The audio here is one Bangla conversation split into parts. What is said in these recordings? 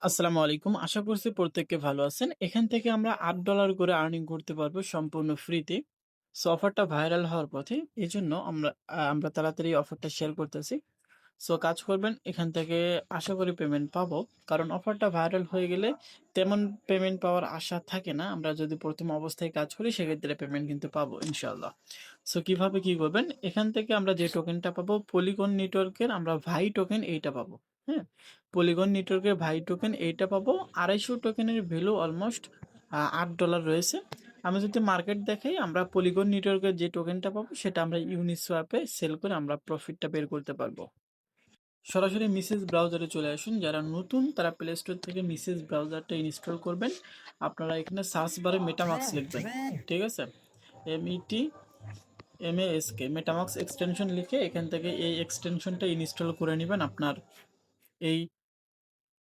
আসসালামু আলাইকুম। আশা করছি প্রত্যেকে ভালো আছেন। এখান থেকে আমরা $৮ করে আর্নিং করতে পারবো সম্পূর্ণ ফ্রিতে। সো অফারটা ভাইরাল হওয়ার পথে। এজন্য আমরা তাড়াতাড়ি অফারটা শেয়ার করতেছি। সো কাজ করবেন এখান থেকে আশা করি পেমেন্ট পাবো। কারণ অফারটা ভাইরাল হয়ে গেলে তেমন পেমেন্ট পাওয়ার আশা থাকে না। আমরা যদি প্রথম অবস্থায় কাজ করি সেক্ষেত্রে পেমেন্ট কিন্তু পাবো ইনশাআল্লাহ। সো কিভাবে কি করবেন? এখান থেকে আমরা যে টোকেনটা পাবো পলিগন নেটওয়ার্কের আমরা ভাই টোকেন এইটা পাবো। হ্যাঁ? পলিগন নেটওয়ার্কের ভাই টোকেন এইটা পাবো। ২৫০ টোকেনের ভ্যালু অলমোস্ট $৮ রয়েছে। আমি যদি মার্কেট দেখাই আমরা পলিগন নেটওয়ার্কের যে টোকেনটা পাবো সেটা আমরা ইউনিসোয়াপে সেল করে আমরা প্রফিটটা বের করতে পারবো। সরাসরি মিসেস ব্রাউজারে চলে আসুন। যারা নতুন তারা প্লে স্টোর থেকে মিসেস ব্রাউজারটা ইনস্টল করবেন। আপনারা এখানে সার্চ বারে মেটামাক্স লিখবেন। ঠিক আছে? METMASK মেটামাক্স এক্সটেনশন লিখে এখান থেকে এই এক্সটেনশনটা ইনস্টল করে নেবেন আপনার এই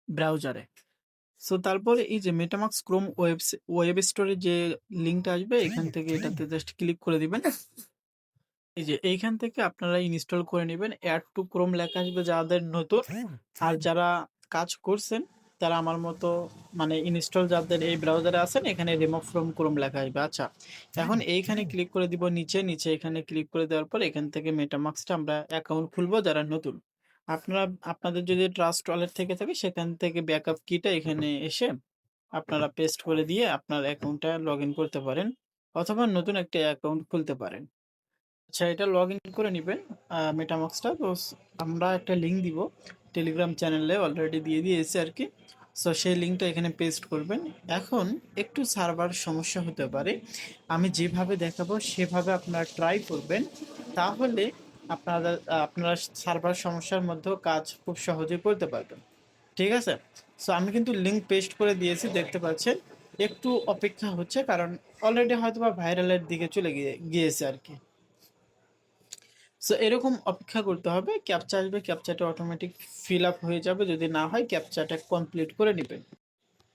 ব্রাউজারে। সো তারপরে এই যে মেটামাক্স ক্রোম ওয়েব স্টোরে যে লিঙ্কটা আসবে এখান থেকে এটাতে জাস্ট ক্লিক করে দিবেন। এই যে এইখান থেকে আপনারা ইনস্টল করে নেবেন। এড টু ক্রোম লেখা আসবে যাদের নতুন। আর যারা কাজ করছেন তারা আমার মতো মানে ইনস্টল যাদের এই ব্রাউজারে আছেন এখানে রিমুভ ফ্রম ক্রোম লেখা আসবে। আচ্ছা, এখন এইখানে ক্লিক করে দিব নিচে এখানে ক্লিক করে দেওয়ার পর এখান থেকে মেটামাক্সটা আমরা অ্যাকাউন্ট খুলবো যারা নতুন। আপনারা আপনাদের যদি ট্রাস্ট ওয়ালেট থেকে থাকে সেখান থেকে ব্যাকআপ কিটা এখানে এসে আপনারা পেস্ট করে দিয়ে আপনার অ্যাকাউন্টটা লগ ইন করতে পারেন অথবা নতুন একটা অ্যাকাউন্ট খুলতে পারেন। আচ্ছা, এটা লগইন করে নিবেন মেটামাক্সটা। তো আমরা একটা লিঙ্ক দিব টেলিগ্রাম চ্যানেলে অলরেডি দিয়ে দিয়েছি আরকি। সো সেই লিঙ্কটা এখানে পেস্ট করবেন। এখন একটু সার্ভার সমস্যা হতে পারে। আমি যেভাবে দেখাবো সেভাবে আপনারা ট্রাই করবেন। তাহলে আপনারা সার্ভার সমস্যার মধ্যেও কাজ খুব সহজেই করতে পারবেন। ঠিক আছে? সো আমি কিন্তু লিঙ্ক পেস্ট করে দিয়েছি দেখতে পাচ্ছেন। একটু অপেক্ষা হচ্ছে কারণ অলরেডি হয়তোবা ভাইরালের দিকে চলে গিয়েছে আরকি। সো এরকম অপেক্ষা করতে হবে। ক্যাপচা আসবে, ক্যাপচাটা অটোমেটিক ফিল আপ হয়ে যাবে। যদি না হয় ক্যাপচাটা কমপ্লিট করে নিবেন।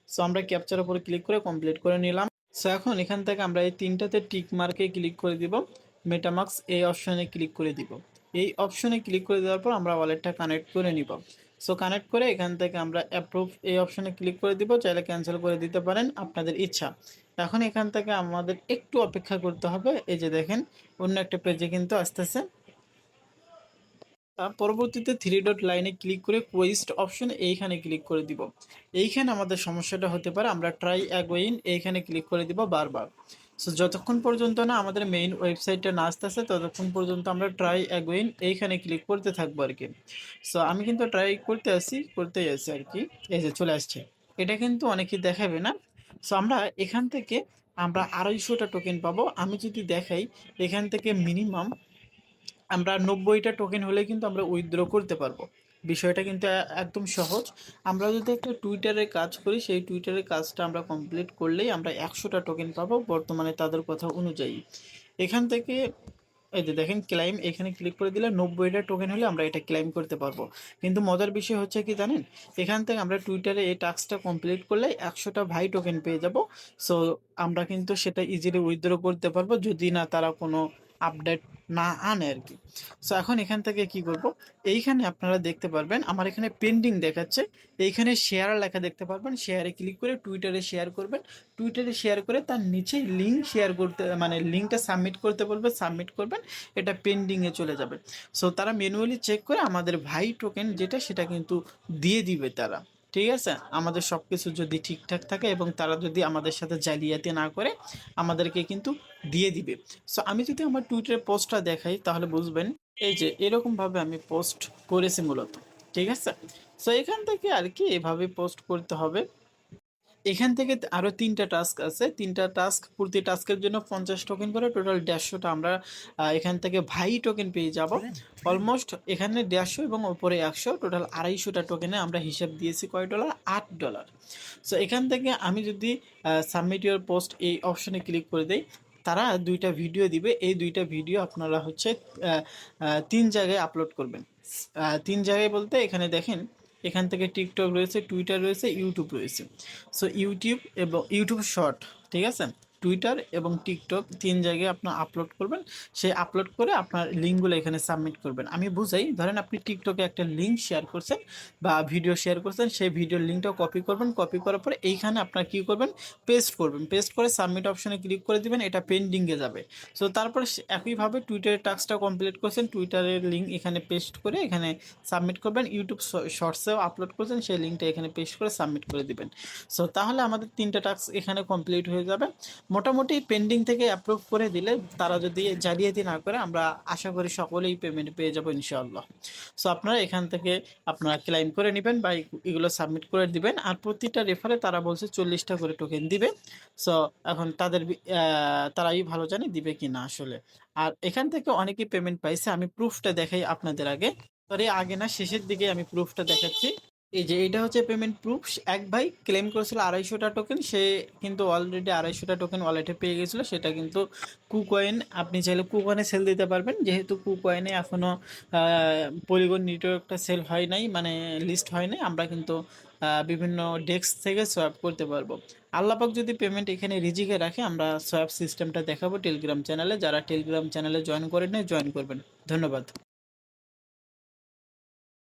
সো আমরা ক্যাপচার উপরে ক্লিক করে কমপ্লিট করে নিলাম। সো এখন এখান থেকে আমরা এই ৩টাতে টিক মার্কে ক্লিক করে দিব। মেটামাক্স এই অপশনে ক্লিক করে দিব। এই অপশনে ক্লিক করে দেওয়ার পর আমরা ওয়ালেটটা কানেক্ট করে নিব। সো কানেক্ট করে এখান থেকে আমরা অ্যাপ্রুভ এই অপশনে ক্লিক করে দিব। চাইলে ক্যান্সেল করে দিতে পারেন আপনাদের ইচ্ছা। এখন এখান থেকে আমাদের একটু অপেক্ষা করতে হবে। এই যে দেখেন অন্য একটা পেজে কিন্তু আসতেছে। পরবর্তীতে থ্রি ডট লাইনে ক্লিক করে কোয়েস্ট অপশন এইখানে ক্লিক করে দিব। এইখানে আমাদের সমস্যাটা হতে পারে আমরা ট্রাই অ্যাগেইন এইখানে ক্লিক করে দিব বারবার। সো যতক্ষণ পর্যন্ত না আমাদের মেইন ওয়েবসাইটটা না আসতেছে ততক্ষণ পর্যন্ত আমরা ট্রাই অ্যাগেইন এইখানে ক্লিক করতে থাকবো আর কি। সো আমি কিন্তু ট্রাই করতেই আছি আর কি। এই যে চলে আসছে। এটা কিন্তু অনেকেই দেখাবে না। সো আমরা এখান থেকে আমরা ২৫০টা টোকেন পাবো। আমি যদি দেখাই এখান থেকে মিনিমাম আমরা ৯০টা টোকেন হলে কিন্তু আমরা উইথড্র করতে পারবো। বিষয়টা কিন্তু একদম সহজ। আমরা যদি একটা টুইটারে কাজ করি সেই টুইটারের কাজটা আমরা কমপ্লিট করলেই আমরা ১০০টা টোকেন পাবো বর্তমানে তাদের কথা অনুযায়ী। এখান থেকে এই যে দেখেন ক্লাইম এখানে ক্লিক করে দিলে ৯০টা টোকেন হলে আমরা এটা ক্লাইম করতে পারবো। কিন্তু মজার বিষয় হচ্ছে কি জানেন? এখান থেকে আমরা টুইটারে এই টাস্কটা কমপ্লিট করলে ১০০টা ভাই টোকেন পেয়ে যাব। সো আমরা কিন্তু সেটা ইজিলি উইথড্র করতে পারবো যদি না তারা কোনো আপডেট না আনে আরকি। সো এখন এখান থেকে কি করব? এইখানে আপনারা দেখতে পারবেন আমার এখানে পেন্ডিং দেখাচ্ছে। এইখানে শেয়ার লেখা দেখতে পারবেন। শেয়ারে ক্লিক করে টুইটারে শেয়ার করবেন। টুইটারে শেয়ার করে তার নিচেই লিঙ্ক শেয়ার করতে মানে লিঙ্কটা সাবমিট করতে বলবে, সাবমিট করবেন। এটা পেন্ডিং এ চলে যাবে। সো তারা ম্যানুয়ালি চেক করে আমাদের ভাই টোকেন যেটা সেটা কিন্তু দিয়ে দিবে তারা। ঠিক আছে? আমাদের সবকিছু যদি ঠিকঠাক থাকে এবং তারা যদি আমাদের সাথে জালিয়াতি না করে আমাদেরকে কিন্তু দিয়ে দিবে। সো আমি যদি আমার টুইটারে পোস্টটা দেখাই তাহলে বুঝবেন। এই যে এরকমভাবে আমি পোস্ট করেছি মূলত। ঠিক আছে? সো এখান থেকে আর কি এভাবে পোস্ট করতে হবে। এখান থেকে আরো ৩টা টাস্ক আছে। ৩টা টাস্ক প্রতি টাস্কের জন্য ৫০ টোকেন করে টোটাল ১৫০টা আমরা এখান থেকে ভাই টোকেন পেয়ে যাব। অলমোস্ট এখানে ১৫০ এবং উপরে ১০০ টোটাল ২৫০টা টোকেনে আমরা হিসাব দিয়েছি কয় ডলার? $৮। সো এখান থেকে আমি যদি সাবমিট ইউর পোস্ট এই অপশনে ক্লিক করে দেই, তারা ২টা ভিডিও দিবে। এই ২টা ভিডিও আপনারা হচ্ছে ৩ জায়গায় আপলোড করবেন। ৩ জায়গায় বলতে এখানে দেখেন এখান থেকে টিকটক রয়েছে, টুইটার রয়েছে, ইউটিউব রয়েছে। সো ইউটিউব এবং ইউটিউব শর্ট, ঠিক আছে? টুইটার এবং টিকটক ৩ জায়গায় আপনার আপলোড করবেন। সেই আপলোড করে আপনার লিঙ্কগুলো এখানে সাবমিট করবেন। আমি বুঝাই, ধরেন আপনি টিকটকে একটা লিঙ্ক শেয়ার করছেন বা ভিডিও শেয়ার করছেন, সেই ভিডিওর লিঙ্কটা কপি করবেন। কপি করার পরে এইখানে আপনার কী করবেন, পেস্ট করবেন। পেস্ট করে সাবমিট অপশনে ক্লিক করে দিবেন, এটা পেন্ডিংয়ে যাবে। সো তারপরে একইভাবে টুইটারের টাস্কটা কমপ্লিট করছেন, টুইটারের লিঙ্ক এখানে পেস্ট করে এখানে সাবমিট করবেন। ইউটিউব শর্টসেও আপলোড করছেন, সেই লিঙ্কটা এখানে পেস্ট করে সাবমিট করে দিবেন। সো তাহলে আমাদের 3টা টাস্ক এখানে কমপ্লিট হয়ে যাবে। মোটামুটি পেন্ডিং থেকে অ্যাপ্রুভ করে দিলে, তারা যদি জালিয়াতি না করে, আমরা আশা করি সকলেই পেমেন্ট পেয়ে যাবো ইনশাআল্লাহ। সো আপনারা এখান থেকে আপনারা ক্লাইম করে নেবেন বা এগুলো সাবমিট করে দিবেন। আর প্রতিটা রেফারে তারা বলছে 40টা করে টোকেন দিবে। সো এখন তারাই ভালো জানে দিবে কি না আসলে। আর এখান থেকে অনেকেই পেমেন্ট পাইছে, আমি প্রুফটা দেখাই আপনাদের আগে। সরি, আগে না, শেষের দিকে আমি প্রুফটা দেখাচ্ছি। এই যে এইটা হচ্ছে পেমেন্ট প্রুফ। এক ভাই ক্লেম করেছিল 250টা টোকেন, সে কিন্তু অলরেডি 250টা টোকেন ওয়ালেটে পেয়ে গেছিলো। সেটা কিন্তু কুকয়েন, আপনি চাইলে কুকয়েনে সেল দিতে পারবেন। যেহেতু কুকয়েনে এখনও পলিগন নেটওয়ার্কটা সেল হয় নাই, মানে লিস্ট হয় নাই, আমরা কিন্তু বিভিন্ন ডেস্ক থেকে সোয়াপ করতে পারবো। আল্লাপাক যদি পেমেন্ট এখানে রিজিকে রাখে, আমরা সোয়াপ সিস্টেমটা দেখাবো টেলিগ্রাম চ্যানেলে। যারা টেলিগ্রাম চ্যানেলে জয়েন করেন, জয়েন করবেন। ধন্যবাদ।